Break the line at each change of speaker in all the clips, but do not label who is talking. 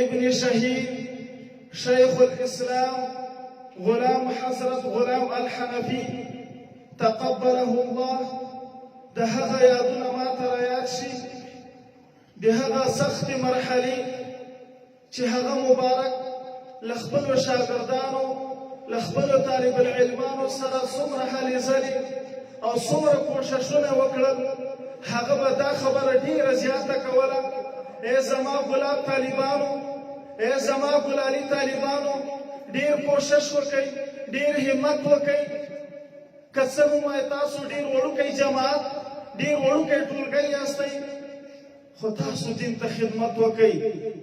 ابن شهيد شيخ الإسلام غلام حضرت غلام الحنفي تقبله الله د هغه یادونه ما ته رایاد شي د هغه سختې مرحلې چې هغه مبارک له خپلو شاګردانو له خپلو طالب العلمانو سره څومره هلې ځلې او څومره کوښښونه وکړل هغه به دا خبره ډېره زیاته کوله ای زما ګلاب طالبانو ای زما ګلالي طالبانو ډېر کوښښ وکئ ډېر همت وکئ که څه هم وایي تاسو ډېر وړوکی جماعت ډېر وړوکی ټولګی یاستئ خو تاسو دین ته خدمت وکئ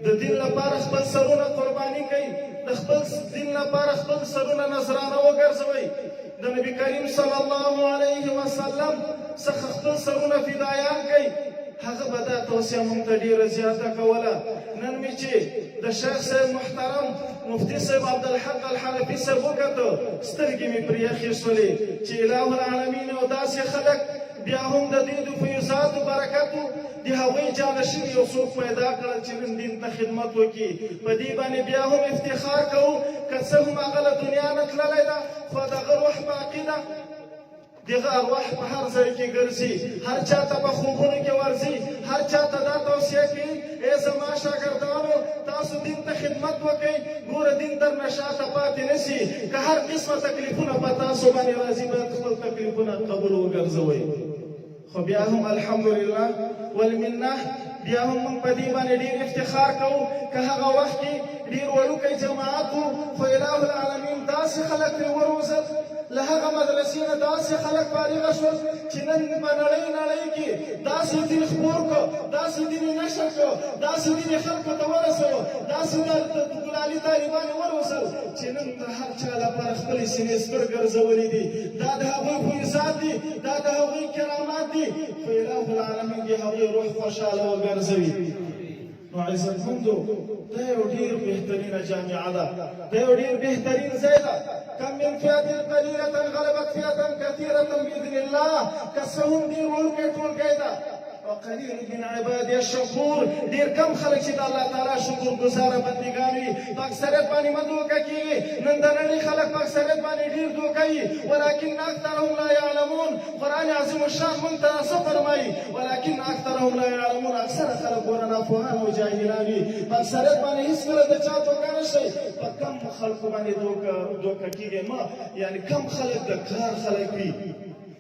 د دین لپاره خپل سرونه قرباني کئ د خپل دین لپاره خپل سرونه نذرانه وګرځوئ د نبي کریم صلی الله علیه وسلم څخه خپل سرونه فدایان کئ هغه به دا توصیه موږ ته ډېره زیاته کوله نن مې چې د شیخ صاحب محترم مفتي صاحب عبدالحق الحنفي صاحب وکتو سترګې مې پرې یخې شولې چې اله العالمین او داسې خلک بیا هم د دې د فیضاتو برکتو د هغوی جانشین یو څوک پیدا کړل چې نن دین ته خدمت وکړي په دې باندې بیا هم افتخار کوو که څه هم هغه له دنیا نه تللی ده خو دغه روح باقي ده دغه ارواح په هر ځای کې ګرځي هر چا ته په خوبونو کې ورځي هر چا ته دا توصیه کوي ای زما شاګردانو تاسو دین ته خدمت وکئ ګوره دین درنه شاته پاتې نه سي که هر قسمه تکلیفونه په تاسو باندې راځي باید خپل تکلیفونه قبول وګرځوئ خو بیا هم الحمدلله والمنه بیا هم موږ په دې باندې ډېر افتخار کوو که هغه وخت کې ډېر وړوکی جماعت و خو اله العالمین داسې خلک پرې وروزل له هغه مدرسې نه داسې خلک فارغه شول چې نن په نړۍ کې داسې دین خپور کړو داسې دین یې نشر کړو داسې دین یې خلکو ته ورسوو داسې ګلالي طالبان یې وروزل چې نن د هر چا لپاره خپلې سینې سپر ګرځولي دي دا د هغوی فیضات دي دا د هغوی کرامات دي خو اله العالمین د هغوی روح خوشحاله وګرځوي نو عزتمندو دا یو ډېر بهترینه جامعه ده دا یو ډېر بهترین ځای ده كم من فئة قليلة غلبت فئة كثيرة بإذن الله كسهم دير والكتور كيدا وقليل من عبادي الشكور دير كم خلق شد الله تعالى شكر گزار بندگان وي اکثریت باندې مدوکه کیږي نن د نړۍ خلک اکثریت باندې ډیر دوکوي ولكن اکثرهم لا يعلمون قران عظیم الشان مونږ ته څه فرمایي ولكن اکثرهم لا يعلمون اکثر خلک ورنه پوهان او جاهلان وي اکثریت باندې هیڅ کله د چا توګه نشي په کم خلک باندې دوکه کیږي ما یعنی کم خلک د کار خلک وي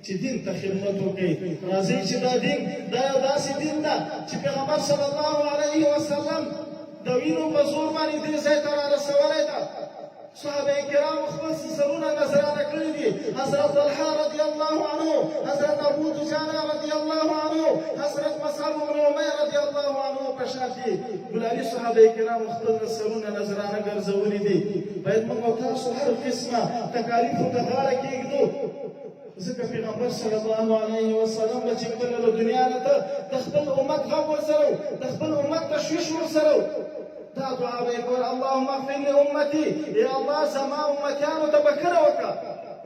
چې دین ته خدمت وکړي راځي چې دا دین دا یو داسې دین ده چې پیغمبر صلی الله علیه وسلم د وینو په زور باندې دې ځای ته رارسولی ده صحابه کرام خپل سرونه نظرانه کړي دي حضرت طلحه رضی الله عنه حضرت ابو دجانه رضی الله عنه حضرت مصعب بن عمیر رضی الله عنه په شان دي ګلالي صحابه کرام خپل سرونه نظرانه ګرځولي دي باید موږ تاسو هر قسمه تکالیفو ته غاړه کېږدو ځکه پیغمبر صلی الله علیه وسلم چې کله له دنیا نه ته د خپل امت غم ورسره د خپل امت تشویش ورسره دا دعا به یې کوله اللهم اغفر لامتي یا الله زما امتیانو ته بښنه وکړه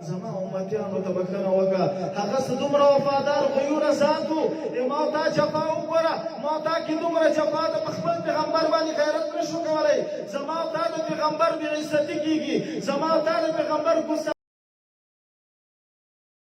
زما امتیانو ته بښنه وکړه هغه څه دومره وفادار غیوره ذات و ما تا جفا وګوره ما تا کې دومره جفا ده په خپل پیغمبر باندې غیرت نشو کولی زما تا د پیغمبر بې عزتي کېږي زما تا د پیغمبر